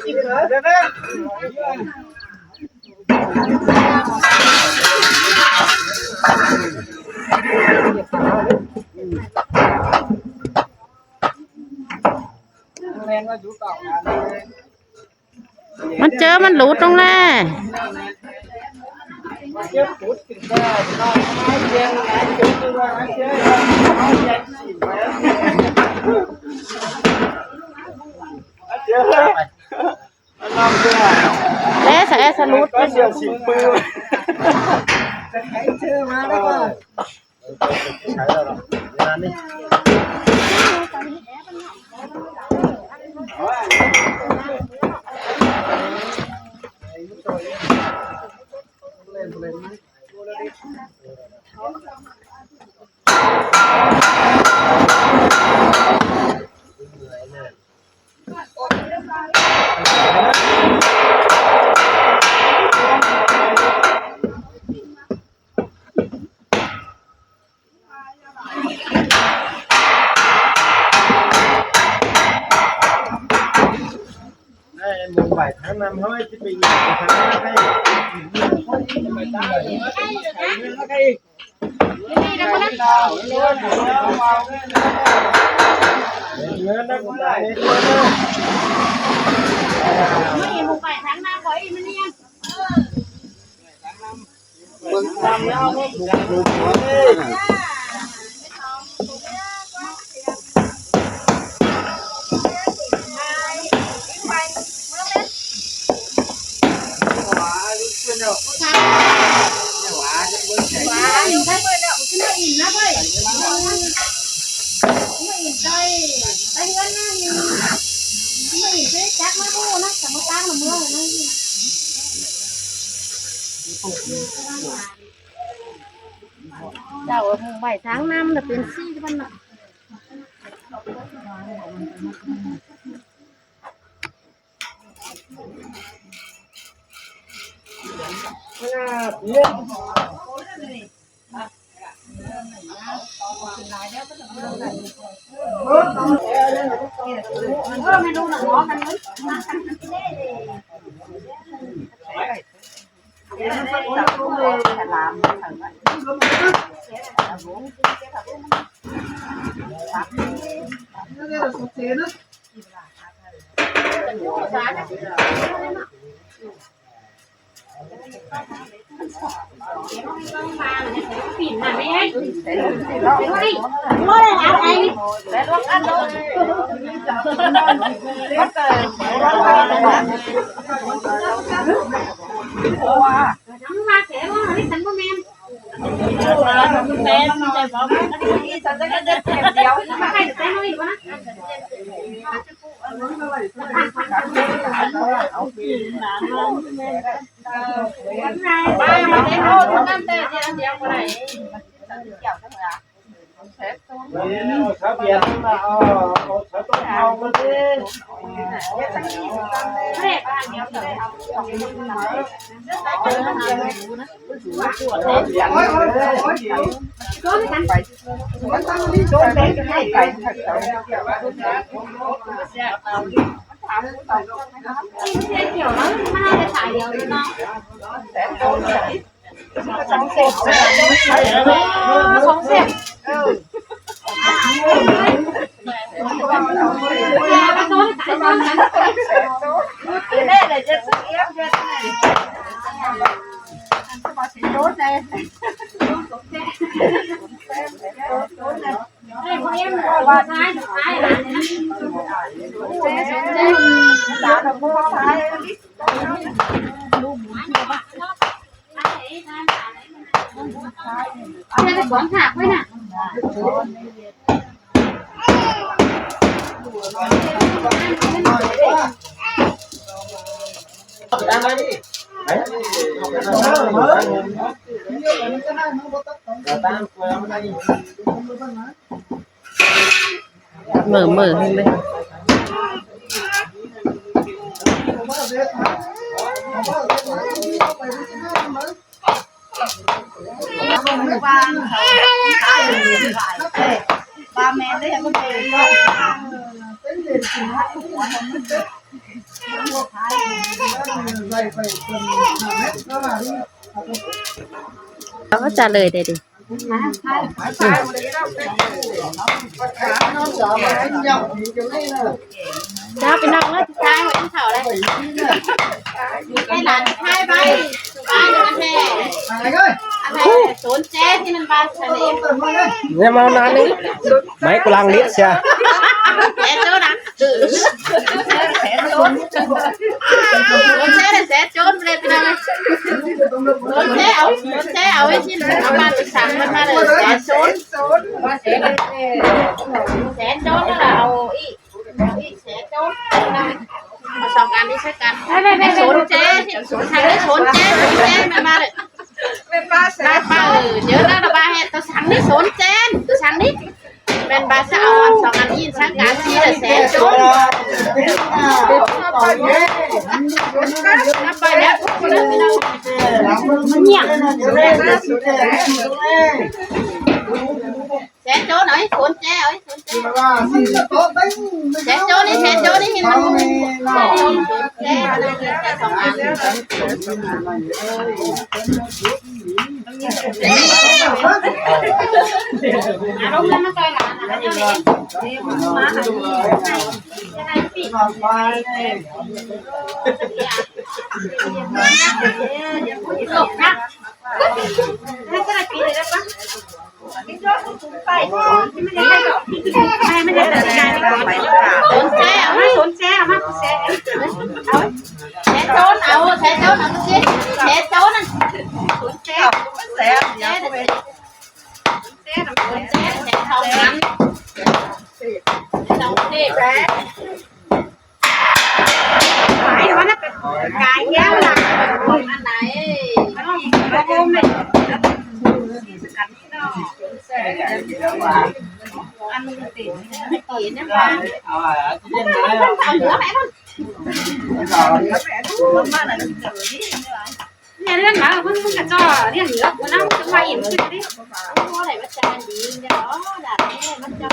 มันเจอมันหลุดตรงแน่แล้วใส่สลุดก็เสียสิบปืนจะใช้เชื่อมาได้ป่ะใช้แล้วหรองานนี้มุมใบทั้งน้ำห้อยที่ไปยิงทั้งน้ำให้ไปได้แล้วก็อีกนี่นะคนนั้นเงินได้ก็ได้ไม่มุมใบทั้งน้ำห้อยมันเนี่ยมึงทำแล้วมึงดูหัวนี่เจ้าหงใบทั้งน้ำแต่เป็นซี่มันน่ะไม่รู้หนังล้อกันเลยปิ่นมาไม่ให้ไม่ได้เอาไอ้แต่ลวกอันโดนก็เกิดมาเสียว่านี่ฉันก็แม่แม่แต่บอกนี่ฉันจะเดินเดียวไม่ให้แต่ไม่รู้นะเอาปีนหนาวันไหนบ้านมาได้โน่นนั่นแต่เดียวอะไรฉันเกี่ยวทั้งหมดเขาเปลี่ยนมาเอาเขาต้องเอามาดิเฮ้ยบ้านเดียวเลยเอาของมันมาเรื่องอะไรกันนะตัวเล็กโดนกันไปมันต้องรีบโดนเล็กให้ไปเกี่ยวแล้วมันน่าจะถ่ายเดียวเนาะสองเซตสองเซตđây là chất sức ép cho này đây con em qua thái là đây quán thạc với nè mở hơn đây ba mẹ đấy em có tiền không? เขาก็จะเลยเด็ดจ้าไปน้องแล้วจะตายไว้ที่เขาเลยให้หลานให้ไปบ้านอยู่กันแท้อะไรศูนย์เจ๊ที่มันบ้านฉันเองเนี่ยมานานนี่ไม่กำลังเลี้ยเชียแสนโจนะแสนโจนแสนโจนเลยไปเลยโดนแช่เอาไว้ที่เอาบ้านไปสั่งมันมาเลยแสนโจนแสนโจนแล้วเอาอีแสนโจนเอาสองอันนี้ใช้กันไม่โซนเจ๊ทางนี้โซนเจ๊มันมาเลยป้าเยอะแล้วป้าเห็ดตัวสั่งนี่โซนเจนตัวสั่งนี่เป็นบาสเอาสองอันยินช่างการที่ละแสนโจนนับไปแล้วทุกคนมันเงียบแสนโจนหน่อยโซนเจ๊หน่อยโซนเจ๊แสนโจนนี่เห็นมันแสนโจนเจ๊สองอันอารมณ์นั้นมาใจหลานนะมาจะได้ปิดหลบนะให้จะได้ปิดเลยได้ปะไปไม่ได้หรอกไม่ได้ตัดใจไม่ก่อนไปสนใจเอามาสนใจเอามาแชร์โจนเอาแชร์โจนเอาสิแชร์โจนนั่นสนใจแชร์เดี๋ยวไปแชร์ทองนั้นทองดิแชร์หายว่าน่ะเป็นกายแย่หลักอันไหนมันต้องกระโปรงเลยอันนึงติดไม่ติดนะป้าเอาเหนือแม่เนี่ยเรื่องหมาเพิ่งกระจ่อเรื่องเหนือคนนั้นจะมาอิ่มขึ้นดิเพราะอะไรมันจะดีเนี่ยเนาะดัดนี่มันจะ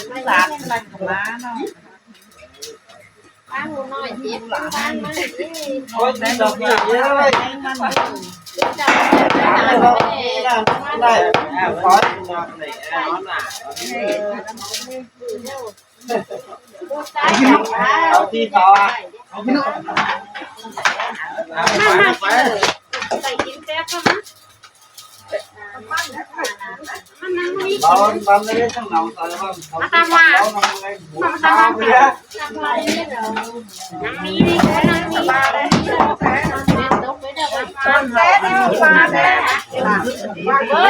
ไม่หลานมันของม้าเนาะป้าหูน้อยเจ็บป้ามันโอ้ยแต่ดอกเยอะเลยจะได้ขอเอาที่เขาอ่ะใส่กินแซ่บก็นะมันนั่งนี่ตอนไม่ได้ทั้งเราตอนมาตามมาตามมานั่งนี่นี่นั่งสบายเลย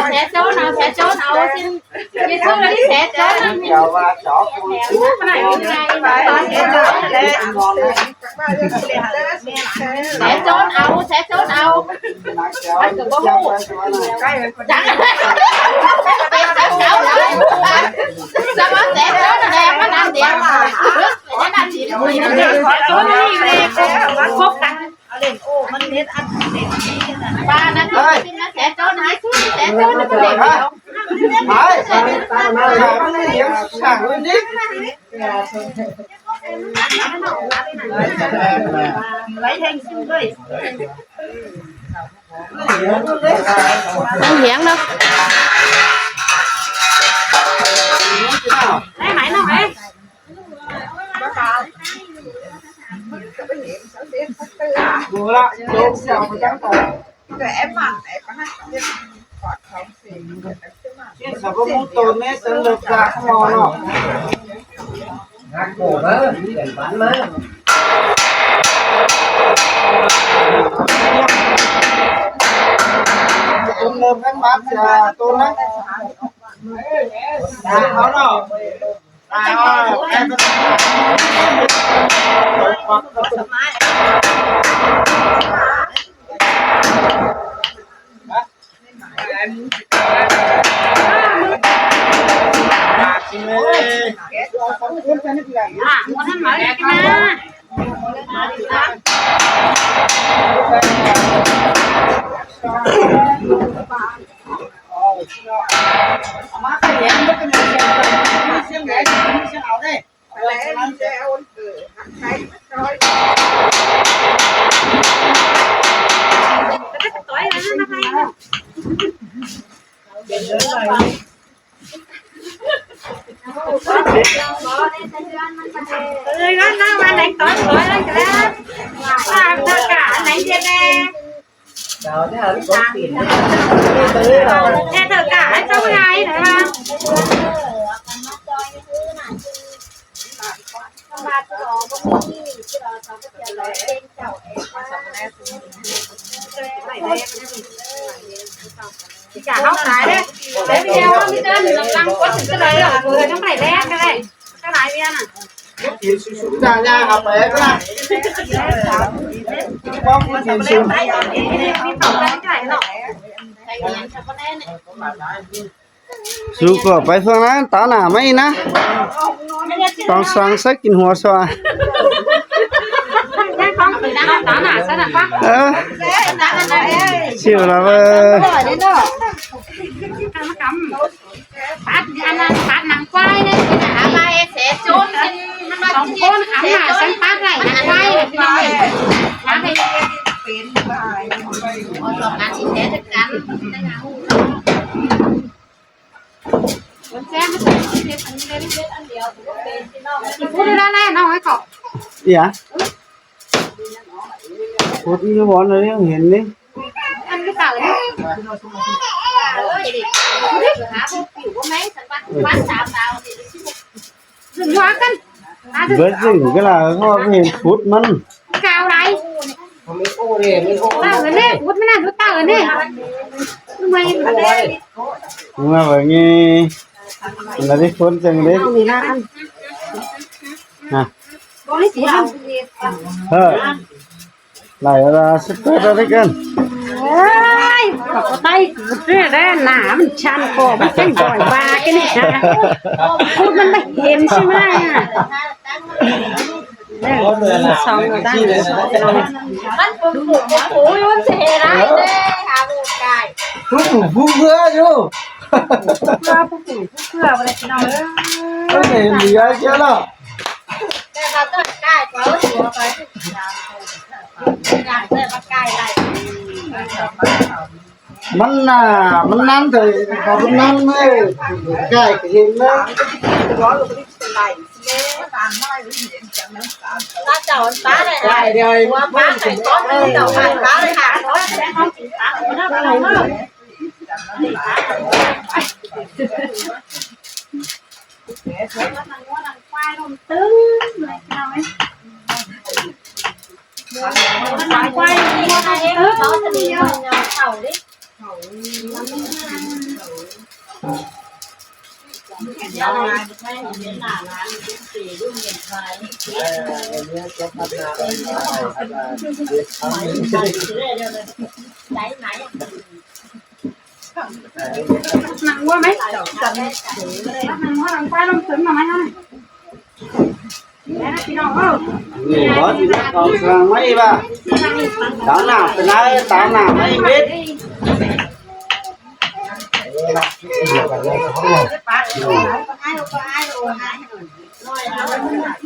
แสโจนเอาxin như trước là đi xẻ chó nó cái này cái này xẻ chốn ao anh đừng có hú chẳng sao mà xẻ chốn là đẹp nó làm đẹp nó làm gì nó chốn nó đi đẹp khóc cắn lên ô mình biết ăn ba nó xẻ chốn hái xuống xẻ chốn nó đẹp không phải nó điểm sảng lên đi lấy thanh xin đi không hiển đâu lấy máy nào ấy vừa đó luôn sao mà trắng rồi em mà em có hát sao có muốn tồn ấy tận lực ra không ngon đâu ngắt cổ đó đèn bắn má tồn lơm cái bát tồn đấy nó đâu em muốn ăn mở cái na má cái gì nước cái này xem để xem nào đây ơi nó mà này tối tối lên cái đó tất cả này trên đây Rồi thế là có tiền tới rồi. nghe tất cả trong ngày nữa chả không phải đấy để video đi tên thì làm có cái đấy rồi trong này đen cái này cái này đen à Ra nha học bé các bạn. Bóng cái tiền xu. Dù có phải phương án tao nào mấy ná con xoan sách kinh hoa xoa chiều là phát nắng quay đấy cái là ai sẽ trốn con khám là sáng phát này nắng quay này cái này con xem phút ra này nó hay cọ dạ phút như bọn này hiện đi ăn cái tàu đấy dừng hóa cân với dừng cái là họ hiện phút mình cao đây Mấy ô đi, mấy ô. tao ở đây phút mới nào tao ở đây mày nhưng mà bởi nghe là đi phút chừng đấy à có lấy gì không lại là super ra đấy cân ơi có tay cái đấy nã mình chăn cổ mình chân giỏi ba cái này phút mình phải hiền chứ mà xong rồi ta ôi ôi xe đấy hà bộ cài phút phút vừa chứ cái này gì ai chứ đó mình ăn thì có mình ăn thôi cái hiện đó ta chào anh bá này Rồi qua bá này có cái đầu hàng bá này hàng đó sẽ không chỉ bá nó quay mua hai em đó thì thầu đi nặng quá mấy nặng quá nặng quá lông sừng mà mấy ơi gì có gì đó còn sang mấy ba tao nào từ nay tao nào mấy biết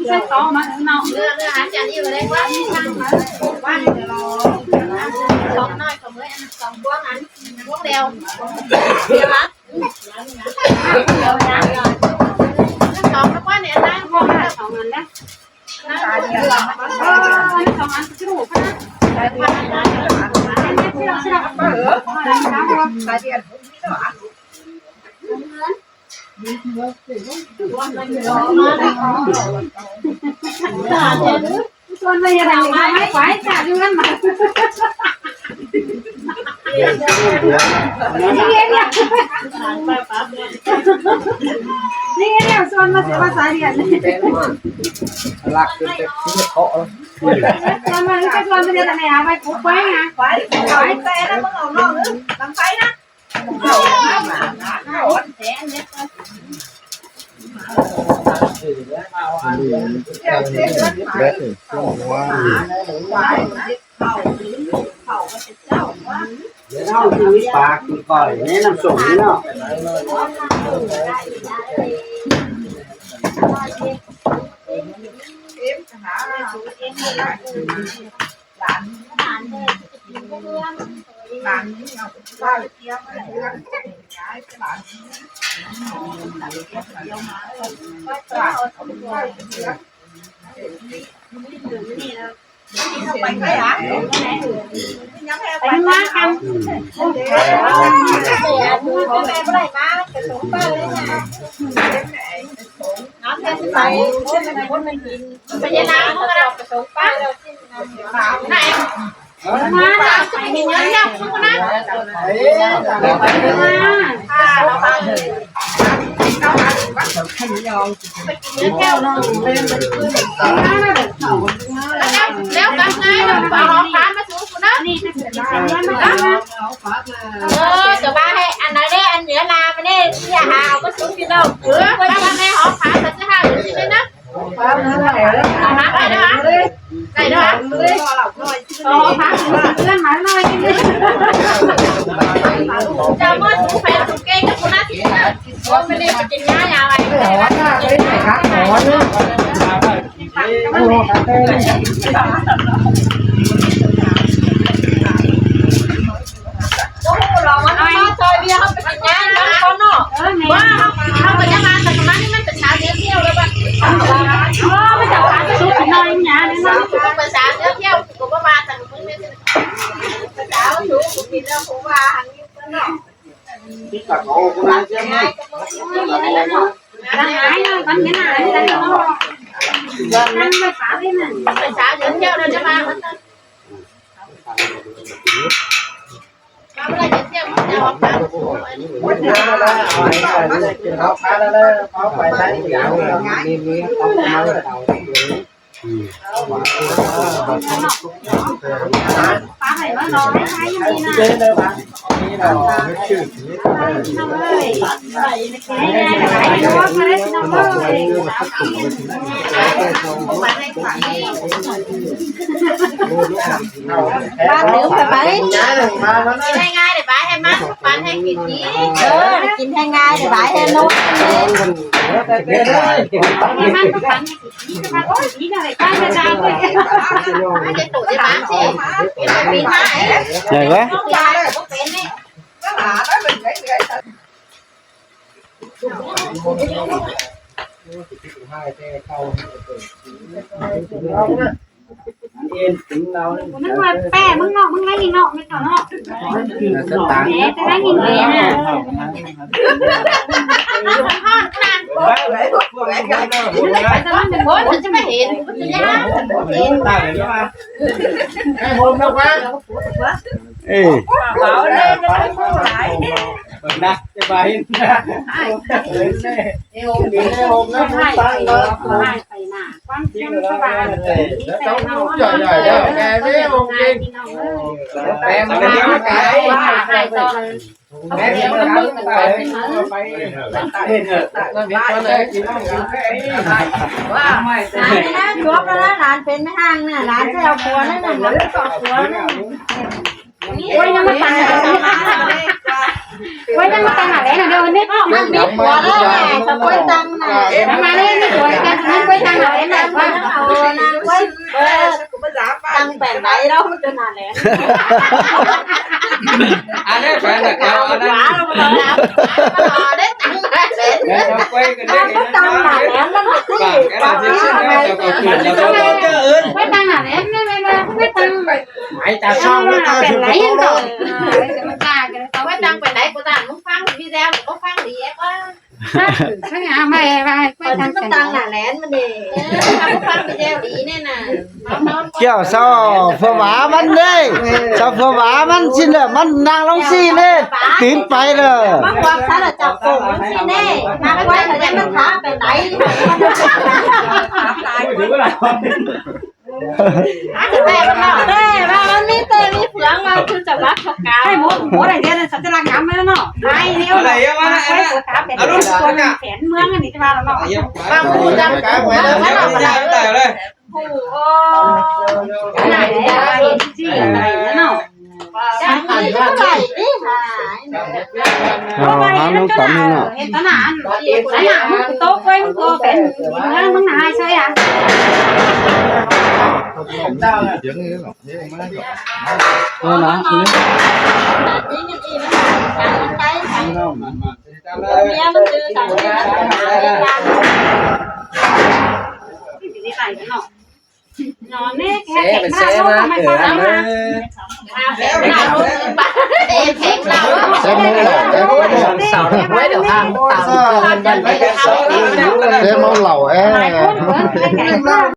cái to mà nó đưa hả chả đi vào đây quá quá còn nói còn mới ăn còn quán ăn quán đeo đeo hết còn nó quá nè ta ngon là còn mình đó nó còn ăn cái đủ hết con bây giờ đào máy quái cả luôn màนี่ไงเนี่ยส่วนมาเสียภาษาเรียนส่วนมาก็ส่วนมาเรียนอะไรอ่ะไปปุ๊บไว้ไงไว้แต่แล้วมึงเอานอกนึงลำไส้นะnó cứ bạc còi nên làm sủng nó ไปมาคำไปยันน้ำก็เราไปส่งป้าเราไหนมาไปเห็นเงินยังคุณนะแล้วกันไงเราเอาค้ามาสูงคุณนะจะบ้าให้อันไหนได้อันเหนือนาไปเนี่ยอย่าหาเอาก็สูงที่เราไว้ทำให้หอมขาแต่จะหาอยู่ที่นี่นะเอาหาไปนะคะไหนนะคะหอมขาเพื่อนมาหน่อยจะมาสูงแฟนสูงเก่งกับคุณนะที่นะว่าไม่ได้กินยายาอะไรเรามันมาซอยเบียร์เขาไปกินยาเขาเนาะว่าเขาไปยังมาแต่ตรงนั้นนี่มันเป็นชาเที่ยวแล้วป่ะไม่จับขาจะสู้กันหน่อยเนี่ยนี่นะเป็นชาเที่ยวกูก็มาแต่มึงไม่เป็นชาสู้กูกินแล้วกูว่าหันนี้เนาะที่กับเขาคนนั้นใช่ไหมหายเลยมันยังหายเลยเนาะนั่นไม่ขาที่นั่นเป็นชาเที่ยวเลยจะมาเอาอะไรเที่ยวจะออกมาวันนี้เอาไปแล้วเอาไปได้อย่างนี้เอาไปเอาป้าไหนว่ารอให้ใช้ยังดีนะเจ๊เลยป่ะนี่เราชื่อบ้านเดี๋ยวไปง่ายๆเดี๋ยวไปให้มันปันให้กินนี้กินให้ง่ายเดี๋ยวไปให้นุ่มให้มันปันให้กินนี้มันก็กินอะไรป้าจะได้ด้วยไม่ได้ตู่ที่บ้านสิเป็นปีไหนใหญ่ไหมยายก็เป็นนี่มึงมาแป้มึงเนาะมึงไงยิงเนาะไม่ต่อเนาะแต่ไงยิงเลยนะห้องขนาดไปตลอดเป็นบนจะไม่เห็นจะยากเห็นตาเห็นไหมไอ้ผมนะว่าเอ้เขาเลยจะไม่พูดหลายนะจะไปนะเอ้ผมดีเอ้ผมนะผมตั้งเลยไปหน้าความจริงสบายแล้วต้องใหญ่ๆแล้วแกไม่ผมจริงแปลมันเลี้ยงไก่แม่เลี้ยงมันไปเห็นเหรอแล้วมีคนเลยกินต้องกินแค่นี้ว่าไม่นะจบแล้วหลานเป็นไม่ห่างน่ะหลานจะเอาผัวนั่นน่ะหลานจะเอาผัวนั่นไว้ยังมาตังไว้ยังมาตังอะไรนะเดี๋ยวนี้มันมีผัวแล้วไงจะไว้ตังน่ะมาเลยไม่ผัวกันนั่นไว้ตังอะไรนะว่าเอานะไว้ตังแปดไหนแล้วมันจะนานแล้วอันนี้แฟนเก่าอันนั้นได้ตังค์มาเสร็จตังหนาแหลมแล้วมันที่ไม่ตังค์หนาแหลมไม่ตังค์ไม่ตาช่องไม่ตาถึงไม่ตังค์เขาไม่ตังค์ไปไหนกูตังค์มึงฟังพี่แดงก็ฟังดีเอ๊ะว่าใช่ไหมไม่ตังค์หนาแหลมมันดีเขาฟังพี่แดงดีแน่น่ะเจ้าเศร้าเพื่อหมามันเลยเจ้าเพื่อหมามันสิเลยมันนางลงซีเลยตื่นไปเลยมาความซะละจับโป่งมันสิแน่มาไว้แต่มันท้าไปไหนแต่ว่ามันมีเตมีเผืองมาคือจะรักเขากาให้หมดอะไรเดียวสัจจะรักงามไหมเนาะไอ้เนี่ยอะไรวะไอ้หัวขาเป็นตัวแขนเมืองอันนี้จะมาแล้วเนาะมาพูดกันไม่ทำอะไรเลยโอ้โหไหนเห็นจี้อะไรเนาะจังเลยเท่าไหร่นี่ค่ะน้องต๋อมนี่เนาะเห็นตนามึงโต๊ะไว้มึงตัวเป็นมึงนายใช่อ่ะเดี๋ยวนี้หรอนี่นะนี่มันไปเนี่ยมันเจอสั่งที่ไหนเนาะ นอนนี่ เซ่เป็นเซ่มาเกิดมา แข็งเราแข็งเรา เซมเหล่า สาวไว้เดี๋ยวทางตามเงินกันไป เซมเหล่าแอ หลายคนเบิร์ด